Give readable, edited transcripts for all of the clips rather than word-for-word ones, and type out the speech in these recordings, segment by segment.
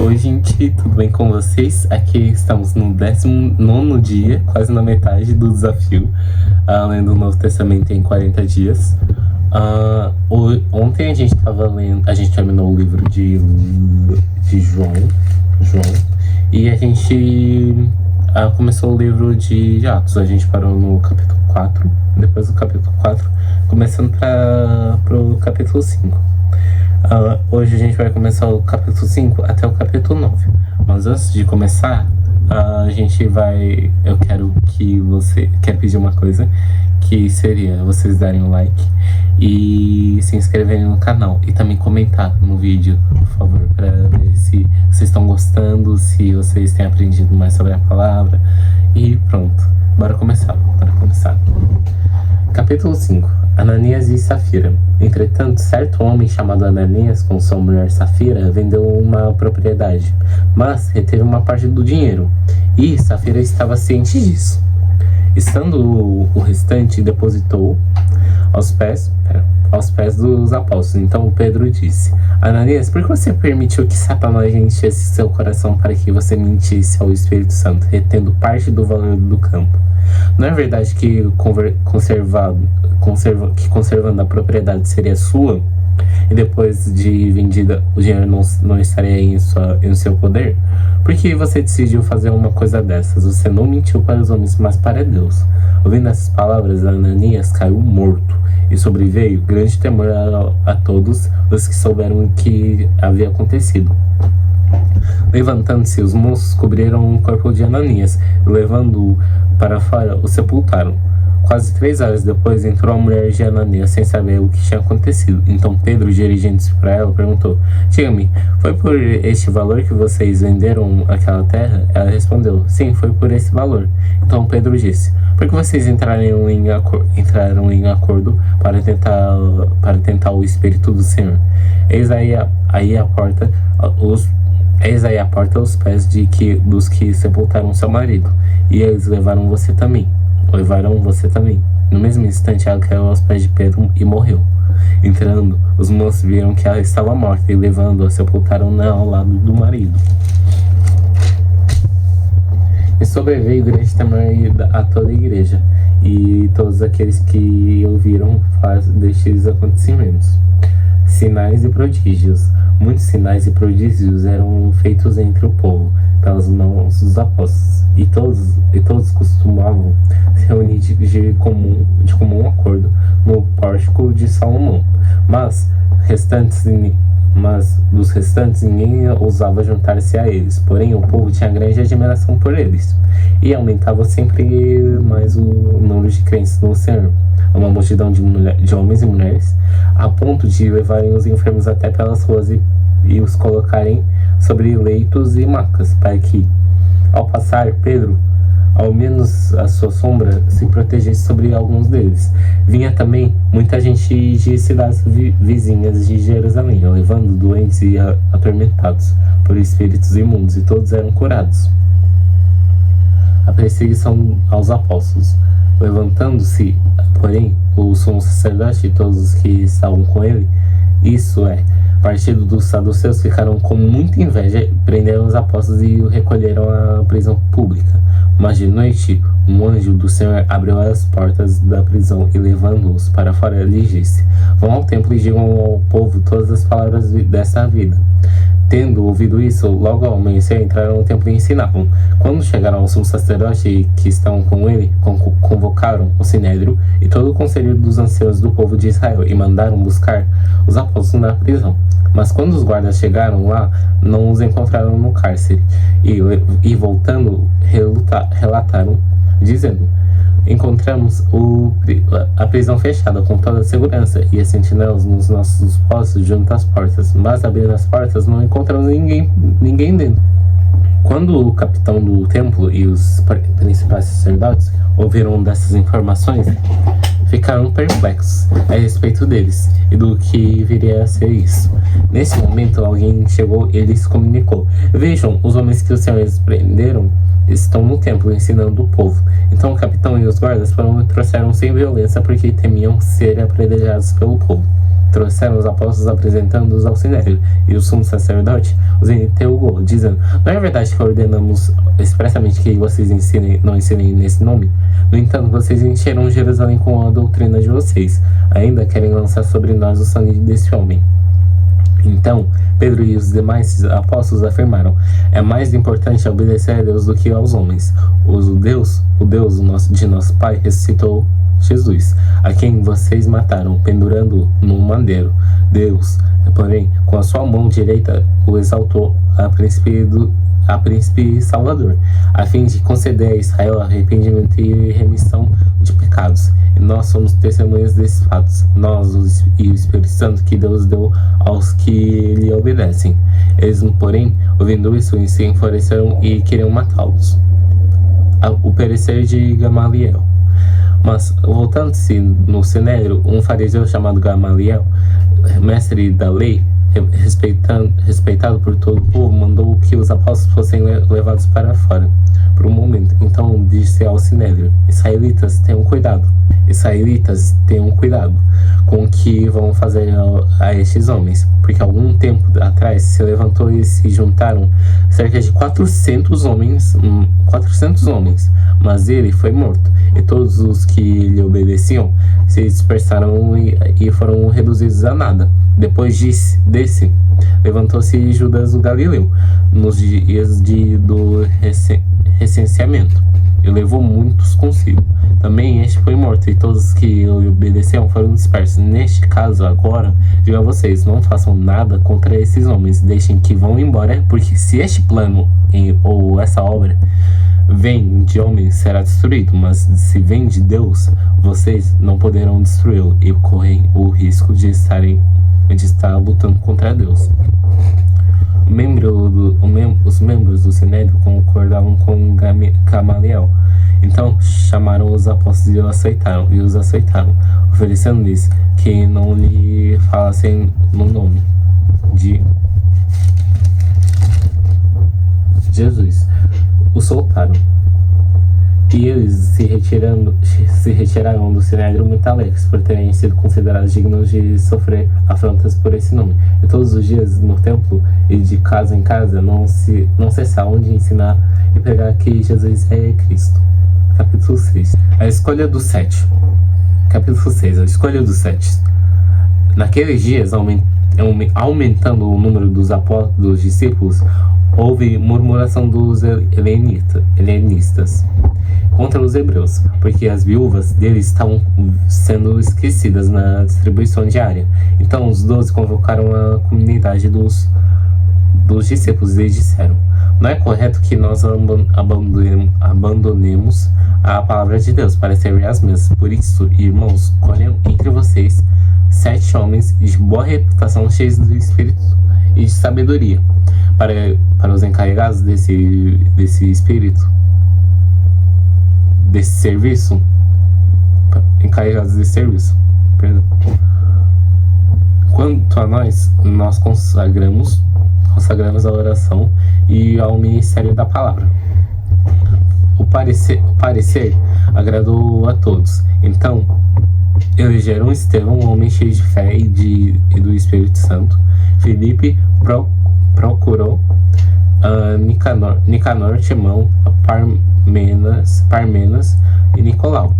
Oi, gente, tudo bem com vocês? Aqui estamos no 19º dia, quase na metade do desafio, lendo o Novo Testamento em 40 dias. Ontem a gente estava lendo, a gente terminou o livro de João, e a gente começou o livro de Atos. A gente parou no capítulo 4, depois do capítulo 4, começando para o capítulo 5. Hoje a gente vai começar o capítulo 5 até o capítulo 9. Mas antes de começar, eu quero pedir uma coisa, que seria vocês darem um like e se inscreverem no canal e também comentar no vídeo, por favor, para ver se vocês estão gostando, se vocês têm aprendido mais sobre a palavra. E pronto, bora começar. Capítulo 5. Ananias e Safira. Entretanto, certo homem chamado Ananias, com sua mulher Safira, vendeu uma propriedade, mas reteve uma parte do dinheiro, e Safira estava ciente disso. Estando o restante, depositou aos pés dos apóstolos. Então Pedro disse: Ananias, por que você permitiu que Satanás enchesse seu coração para que você mentisse ao Espírito Santo, retendo parte do valor do campo? Não é verdade que conservando a propriedade seria sua, e depois de vendida o dinheiro não estaria em seu poder? Por que você decidiu fazer uma coisa dessas? Você não mentiu para os homens, mas para Deus. Ouvindo essas palavras, Ananias caiu morto, e sobreveio grande temor a todos os que souberam o que havia acontecido. Levantando-se, os moços cobriram o corpo de Ananias, e levando-o para fora, o sepultaram. Quase 3 horas depois, entrou a mulher de Ananias sem saber o que tinha acontecido. Então Pedro, dirigindo-se para ela, perguntou: Diga-me, foi por este valor que vocês venderam aquela terra? Ela respondeu: Sim, foi por esse valor. Então Pedro disse: Por que vocês entraram em acordo para tentar o Espírito do Senhor? Eis aí a porta aos pés dos que sepultaram seu marido, e eles levaram você também. No mesmo instante, ela caiu aos pés de Pedro e morreu. Entrando, os moços viram que ela estava morta, e levando-a, sepultaram-na ao lado do marido. E sobreveio grande temor a toda a igreja, e todos aqueles que ouviram falar destes acontecimentos. Sinais e prodígios. Muitos sinais e prodígios eram feitos entre o povo, pelas mãos dos apóstolos, e todos costumavam se reunir de comum acordo no pórtico de Salomão. Mas dos restantes ninguém ousava juntar-se a eles. Porém, o povo tinha grande admiração por eles, e aumentava sempre mais o número de crentes no Senhor. Uma multidão de homens e mulheres, a ponto de levarem os enfermos até pelas ruas e os colocarem sobre leitos e macas, para que, ao passar, Pedro, ao menos a sua sombra, se protegesse sobre alguns deles. Vinha também muita gente de cidades vizinhas de Jerusalém, levando doentes e atormentados por espíritos imundos, e todos eram curados. A perseguição aos apóstolos. Levantando-se, porém, o sumo sacerdote e todos os que estavam com ele, isso é, partido dos saduceus, ficaram com muita inveja, prenderam os apóstolos e o recolheram à prisão pública. Mas de noite, um anjo do Senhor abriu as portas da prisão e, levando-os para fora, lhes disse: Vão ao templo e digam ao povo todas as palavras dessa vida. Tendo ouvido isso, logo ao amanhecer entraram no templo e ensinavam. Quando chegaram ao sumo sacerdote que estavam com ele, convocaram o sinédrio e todo o conselho dos anciãos do povo de Israel, e mandaram buscar os apóstolos na prisão. Mas quando os guardas chegaram lá, não os encontraram no cárcere, e voltando, relataram, dizendo: Encontramos a prisão fechada com toda a segurança, e as sentinelas nos nossos postos junto às portas, mas abrindo as portas não encontramos ninguém dentro. Quando o capitão do templo e os principais sacerdotes ouviram dessas informações, ficaram perplexos a respeito deles e do que viria a ser isso. Nesse momento, alguém chegou e lhes comunicou: Vejam, os homens que os senhores prenderam estão no templo ensinando o povo. Então o capitão e os guardas foram e trouxeram sem violência, porque temiam ser apedrejados pelo povo. trouxeram os apóstolos apresentando-os ao Sinédrio, e o sumo sacerdote os interrogou, dizendo: não é verdade que ordenamos expressamente que vocês não ensinem nesse nome? No entanto, vocês encheram Jerusalém com a doutrina de vocês. Ainda querem lançar sobre nós o sangue desse homem. Então, Pedro e os demais apóstolos afirmaram: é mais importante obedecer a Deus do que aos homens. O Deus de nosso Pai ressuscitou Jesus, a quem vocês mataram, pendurando-o no madeiro. Deus, porém, com a sua mão direita o exaltou a príncipe Salvador, a fim de conceder a Israel arrependimento e remissão de pecados. E nós somos testemunhas desses fatos, nós e o Espírito Santo que Deus deu aos que lhe obedecem. Eles, porém, ouvindo isso, se enfureceram e queriam matá-los. O perecer de Gamaliel. Mas, voltando-se no Sinédrio, um fariseu chamado Gamaliel, mestre da lei, respeitado por todo o povo, mandou que os apóstolos fossem levados para fora por um momento. Então disse ao Sinédrio: Israelitas, tenham cuidado com o que vão fazer a estes homens, porque algum tempo atrás se levantou e se juntaram cerca de 400 homens, mas ele foi morto, e todos os que lhe obedeciam se dispersaram e foram reduzidos a nada. Depois desse, levantou-se Judas o Galileu, nos dias do recenseamento, e levou muitos consigo. Também este foi morto, e todos que lhe obedeceram foram dispersos. Neste caso, agora, digo a vocês, não façam nada contra esses homens, deixem que vão embora, porque se este plano ou essa obra vem de homens, será destruído, mas se vem de Deus, vocês não poderão destruí-lo, e correm o risco de estar lutando contra Deus. Os membros do Sinédrio concordavam com Gamaliel. Então chamaram os apóstolos e os aceitaram, oferecendo-lhes que não lhe falassem no nome de Jesus. O soltaram. E eles se retiraram do Sinédrio muito alegres por terem sido considerados dignos de sofrer afrontas por esse nome. E todos os dias no templo e de casa em casa não cessavam de ensinar e pregar que Jesus é Cristo. Capítulo 6. A escolha dos 7. Capítulo 6. A escolha dos 7. Naqueles dias, aumentando o número dos discípulos, houve murmuração dos helenistas contra os hebreus, porque as viúvas deles estavam sendo esquecidas na distribuição diária. Então os 12 convocaram a comunidade dos discípulos e disseram: não é correto que nós abandonemos a palavra de Deus para servir as mesas. Por isso, irmãos, escolham entre vocês 7 homens de boa reputação, cheios do Espírito e de sabedoria, para os encarregados desse serviço. Quanto a nós consagramos a oração e ao ministério da palavra. O parecer agradou a todos. Então elegeram Estevão, um homem cheio de fé e do Espírito Santo. Filipe procurou Nicanor, Timão, Parmenas e Nicolau,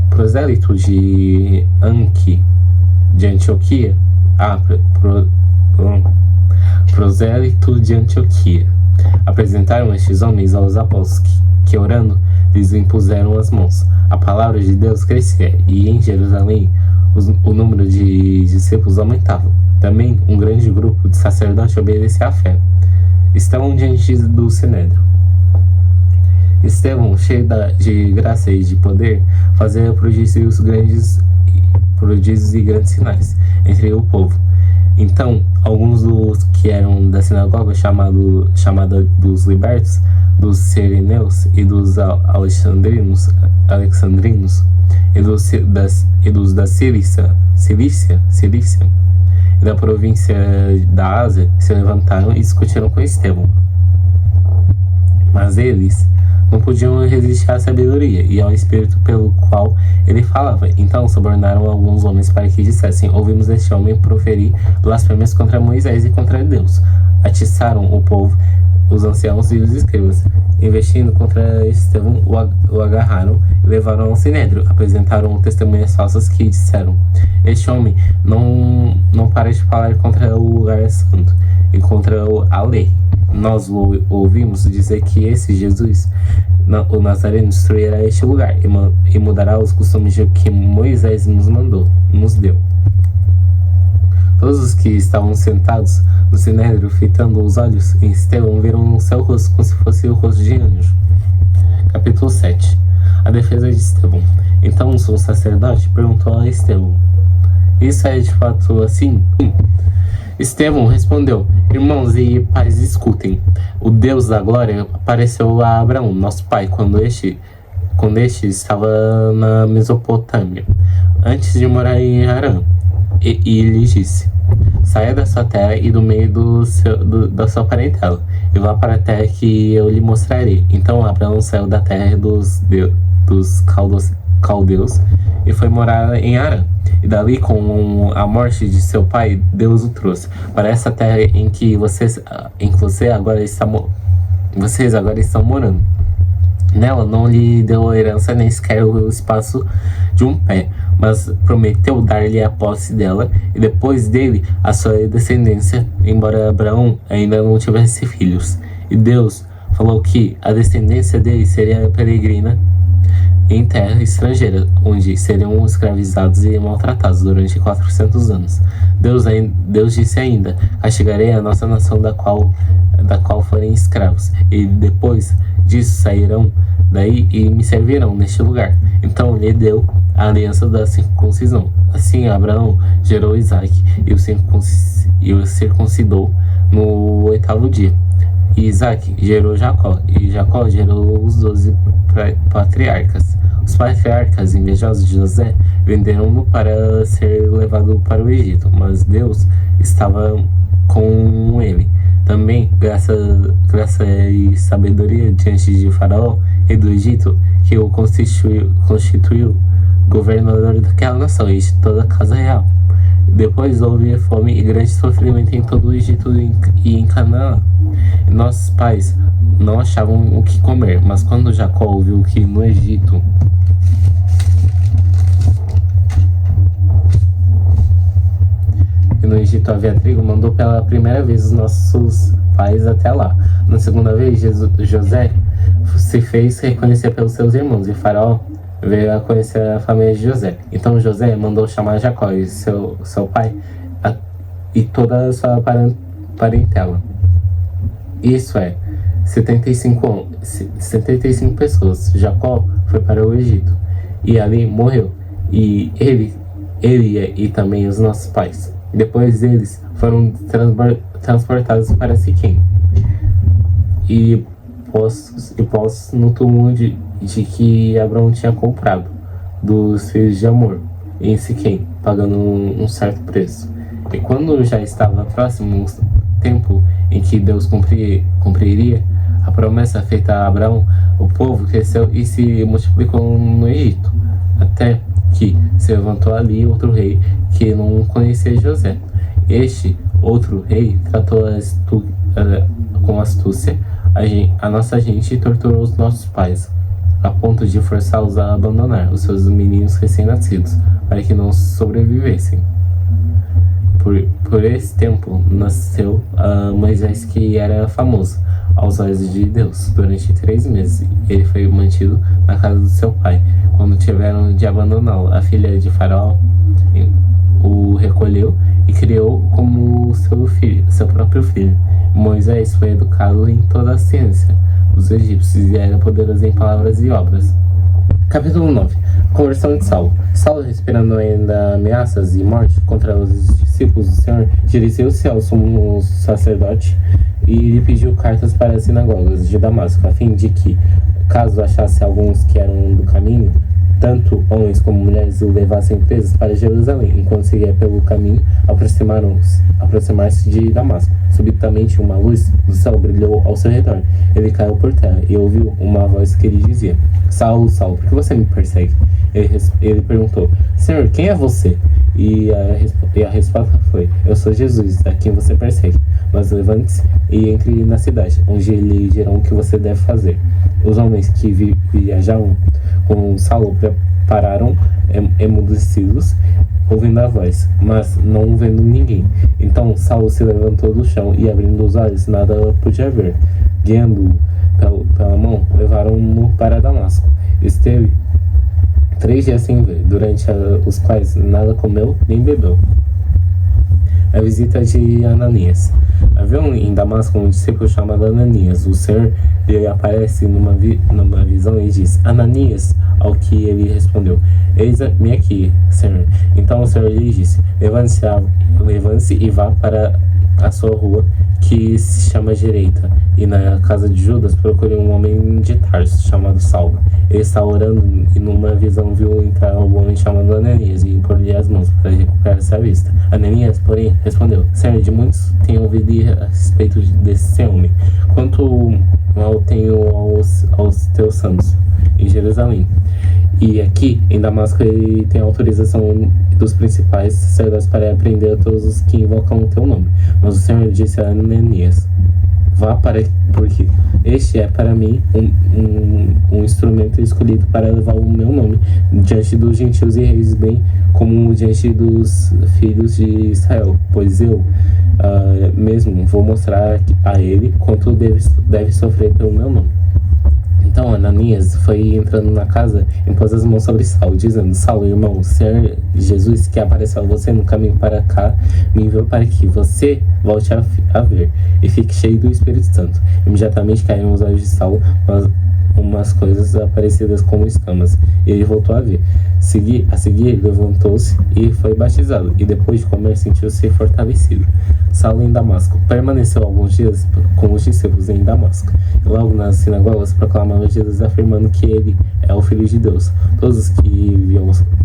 prosélito de Antioquia. Prosélito de Antioquia. Apresentaram estes homens aos apóstolos, que orando lhes impuseram as mãos. A palavra de Deus crescia, e em Jerusalém o número de discípulos aumentava. Também um grande grupo de sacerdotes obedecia à fé. Estavam diante do Sinédrio. Estevão, cheio de graça e de poder, fazia prodígios e grandes sinais entre o povo. Então, alguns dos que eram da sinagoga chamada dos libertos, dos Sireneus e dos Alexandrinos e dos da Cilícia e da província da Ásia se levantaram e discutiram com Estevão. Mas eles não podiam resistir à sabedoria e ao espírito pelo qual ele falava. Então subornaram alguns homens para que dissessem: ouvimos este homem proferir blasfêmias contra Moisés e contra Deus. Atiçaram o povo, os anciãos e os escribas. Investindo contra Estevão, o agarraram e levaram ao sinédrio. Apresentaram testemunhas falsas que disseram: este homem não para de falar contra o lugar santo e contra a lei. Nós ouvimos dizer que esse Jesus, o Nazareno, destruirá este lugar e mudará os costumes que Moisés nos deu. Todos os que estavam sentados no sinédrio, fitando os olhos em Estevão, viram o seu rosto como se fosse o rosto de anjo. Capítulo 7. A defesa de Estevão. Então o sumo sacerdote perguntou a Estevão: isso é de fato assim? Estevão respondeu: irmãos e pais, escutem. O Deus da glória apareceu a Abraão, nosso pai, quando este estava na Mesopotâmia, antes de morar em Harã, e lhe disse: saia da sua terra e do meio da sua parentela, e vá para a terra que eu lhe mostrarei. Então Abraão saiu da terra dos caldeus e foi morar em Harã. E dali, com a morte de seu pai, Deus o trouxe para essa terra em que vocês agora estão morando. Nela não lhe deu herança nem sequer o espaço de um pé, mas prometeu dar-lhe a posse dela e depois dele a sua descendência, embora Abraão ainda não tivesse filhos. E Deus falou que a descendência dele seria peregrina em terra estrangeira, onde seriam escravizados e maltratados durante 400 anos. Deus disse ainda: castigarei a nossa nação da qual forem escravos, e depois disso sairão daí e me servirão neste lugar. Então lhe deu a aliança da circuncisão. Assim Abraão gerou Isaque e o circuncidou no 8º dia. E Isaque gerou Jacó, e Jacó gerou os 12 patriarcas. Os patriarcas, invejosos de José, venderam-no para ser levado para o Egito, mas Deus estava com ele. Também, graça e sabedoria diante de Faraó, rei do Egito, que o constituiu governador daquela nação e de toda a casa real. Depois houve fome e grande sofrimento em todo o Egito e em Canaã. Nossos pais não achavam o que comer, mas quando Jacó ouviu que no Egito havia trigo, mandou pela primeira vez os nossos pais até lá. Na segunda vez, José se fez reconhecer pelos seus irmãos, e Faraó veio a conhecer a família de José. Então José mandou chamar Jacó e seu pai e toda a sua parentela. Isso é, 75 pessoas. Jacó foi para o Egito e ali morreu, e ele e também os nossos pais. Depois eles foram transportados para Siquém e postos no túmulo de que Abraão tinha comprado dos filhos de Amor em Siquém, pagando um certo preço. E quando já estava próximo o tempo em que Deus cumpriria a promessa feita a Abraão, o povo cresceu e se multiplicou no Egito, até que se levantou ali outro rei que não conhecia José. Este outro rei tratou com astúcia a nossa gente e torturou os nossos pais, a ponto de forçá-los a abandonar os seus meninos recém-nascidos, para que não sobrevivessem. Por esse tempo nasceu Moisés, que era famoso aos olhos de Deus. Durante 3 meses ele foi mantido na casa do seu pai. Quando tiveram de abandoná-lo, a filha de Faraó o recolheu e criou como seu próprio filho. Moisés foi educado em toda a ciência dos egípcios e era poderoso em palavras e obras. Capítulo 9. Conversão de Saulo. Saulo, respirando ainda ameaças e morte contra os discípulos do Senhor, dirigiu-se ao sumo sacerdote e lhe pediu cartas para as sinagogas de Damasco, a fim de que, caso achasse alguns que eram do caminho, tanto homens como mulheres o levassem presos para Jerusalém. Enquanto seguia pelo caminho, aproximar-se de Damasco. Subitamente uma luz do céu brilhou ao seu redor. Ele caiu por terra e ouviu uma voz que lhe dizia: Saulo, Saulo, por que você me persegue? Ele perguntou: Senhor, quem é você? E a resposta foi: Eu sou Jesus, a quem você persegue. Mas levante-se e entre na cidade, onde lhe dirão o que você deve fazer. Os homens que viajavam com Saulo pararam emudecidos, ouvindo a voz, mas não vendo ninguém. Então Saulo se levantou do chão e, abrindo os olhos, nada podia ver. Guiando-o pela mão, levaram-no para Damasco. Esteve 3 dias sem ver, durante os quais nada comeu nem bebeu. A visita de Ananias. Havia em Damasco um discípulo chamado Ananias. O Senhor lhe aparece numa visão e diz: Ananias, ao que ele respondeu: Eis-me aqui, Senhor. Então o Senhor lhe disse: Levante-se e vá para a sua rua, que se chama Direita, e na casa de Judas procure um homem de Tarso, chamado Saulo. Ele estava orando e numa visão viu entrar um homem chamado Ananias e impor-lhe as mãos para recuperar-se a vista. Ananias, porém, respondeu: Senhor, de muitos tenho ouvido a respeito desse homem, quanto mal tenho aos teus santos em Jerusalém. E aqui, em Damasco, ele tem autorização dos principais sacerdotes para prender a todos os que invocam o teu nome. Mas o Senhor disse a Ananias: Vá porque este é para mim um instrumento escolhido para levar o meu nome diante dos gentios e reis, bem como diante dos filhos de Israel, pois eu mesmo vou mostrar a ele quanto deve sofrer pelo meu nome. Então Ananias foi entrando na casa e pôs as mãos sobre Saulo, dizendo: Saulo, irmão, o Senhor Jesus, que apareceu a você no caminho para cá, me enviou para que você volte a ver e fique cheio do Espírito Santo. Imediatamente caíram os olhos de Saulo umas coisas parecidas como escamas, e ele voltou a ver. A seguir, ele levantou-se e foi batizado, e depois de comer sentiu-se fortalecido. Saulo em Damasco. Permaneceu alguns dias com os discípulos em Damasco, e logo nas sinagogas proclamava Jesus, afirmando que ele é o Filho de Deus. Todos os que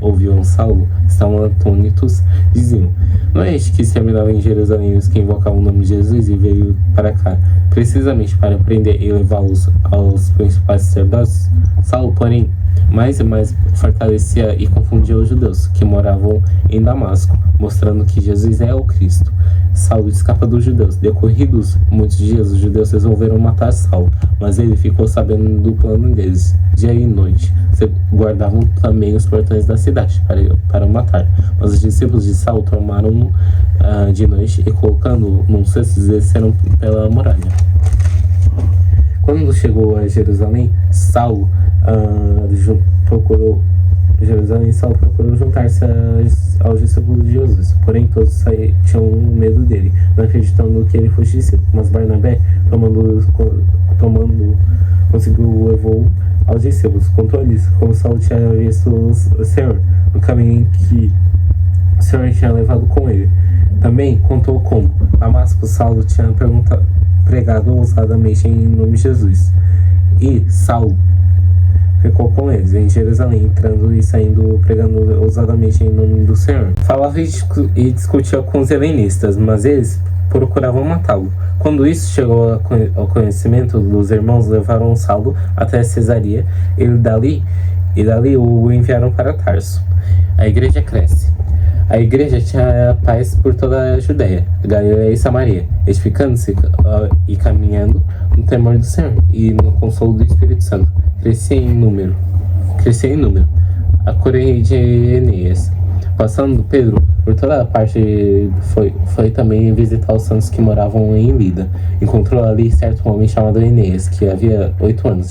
ouviam Saulo estavam atônitos, diziam: Não é este que se terminava em Jerusalém os que invocavam o nome de Jesus e veio para cá, precisamente para prender e levá-los aos principais sacerdotes? Saulo, porém, mais e mais fortalecia e confundia os judeus que moravam em Damasco, mostrando que Jesus é o Cristo. Saulo escapa dos judeus. Decorridos muitos dias, os judeus resolveram matar Saulo, mas ele ficou sabendo do plano deles. Dia e noite guardavam também os portões da cidade para o matar. Mas os discípulos de Saulo tomaram-no de noite e, colocando-o num cesto, desceram pela muralha. Quando chegou a Jerusalém, Saulo procurou juntar-se aos discípulos de Jesus. Porém, todos tinham medo dele, não acreditando que ele fosse discípulo. Mas Barnabé, tomando conseguiu levou aos discípulos. Contou-lhes como Saulo tinha visto o Senhor no caminho em que o Senhor tinha levado com ele. Também contou como Damasco Saulo tinha pregado ousadamente em nome de Jesus. E Saulo ficou com eles em Jerusalém, entrando e saindo, pregando ousadamente em nome do Senhor. Falava e discutia com os helenistas, mas eles procuravam matá-lo. Quando isso chegou ao conhecimento dos irmãos, levaram Saulo até Cesareia e dali o enviaram para Tarso. A igreja cresce. A igreja tinha paz por toda a Judéia, Galileia e Samaria, edificando-se e caminhando no temor do Senhor e no consolo do Espírito Santo. Crescia em número. A cura de Enéas. Passando Pedro por toda a parte, foi também visitar os santos que moravam em Lida. Encontrou ali certo homem chamado Enéas, que havia 8 anos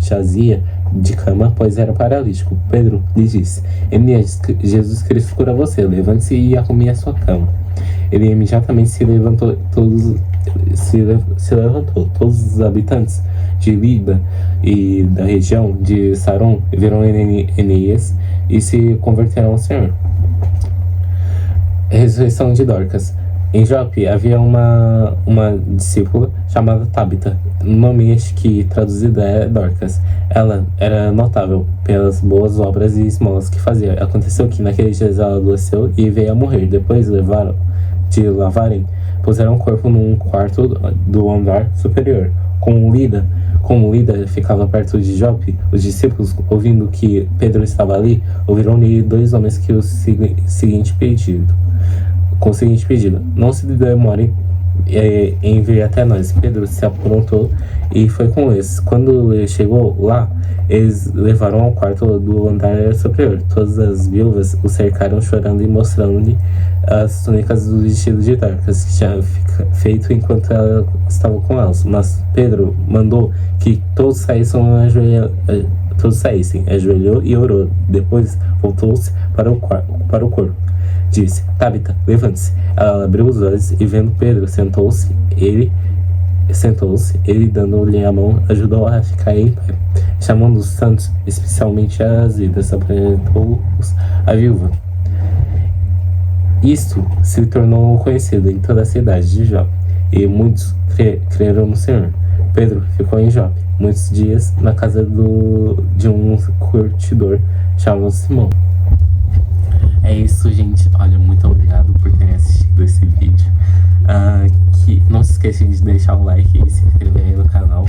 jazia de cama, pois era paralítico. Pedro lhe disse: Enéas, Jesus Cristo cura você, levante-se e arrume a sua cama. Ele imediatamente se levantou. Todos os habitantes de Lida e da região de Saron viram Enéas e se converteram ao Senhor. Ressurreição de Dorcas. Em Jope havia uma discípula chamada Tabita, nome este que traduzido é Dorcas. Ela era notável pelas boas obras e esmolas que fazia. Aconteceu que naqueles dias ela adoeceu e veio a morrer. Depois de lavarem, puseram o corpo num quarto do andar superior. Como Lida ficava perto de Jope, os discípulos, ouvindo que Pedro estava ali, ouviram-lhe dois homens que com o seguinte pedido: não se demore em vir até nós. Pedro se aprontou e foi com eles. Quando ele chegou lá, eles levaram ao quarto do andar superior. Todas as viúvas o cercaram chorando e mostrando-lhe as túnicas do vestido de Dorcas que tinha feito enquanto ela estava com elas. Mas Pedro mandou que todos saíssem, ajoelhou e orou. Depois voltou-se para o corpo. Disse: Tabita, levante-se. Ela abriu os olhos e, vendo Pedro, sentou-se. Ele, dando-lhe a mão, ajudou a ficar em pé. Chamando os santos, especialmente as vidas, apresentou-os à viúva. Isto se tornou conhecido em toda a cidade de Jope, e muitos creram no Senhor. Pedro ficou em Jope muitos dias na casa de um curtidor chamado Simão. É isso, gente. Olha, muito obrigado por terem assistido esse vídeo. Não se esqueçam de deixar o like e se inscrever aí no canal.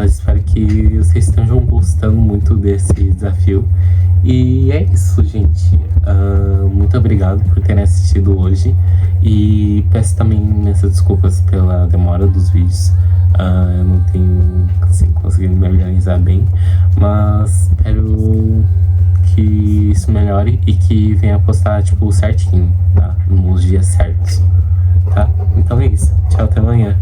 Espero que vocês estejam gostando muito desse desafio. E é isso, gente. Muito obrigado por terem assistido hoje. E peço também imensas desculpas pela demora dos vídeos. Eu não tenho conseguido me organizar bem. Mas espero que isso melhore e que venha postar, tipo, certinho, tá? Nos dias certos, tá? Então é isso. Tchau, até amanhã.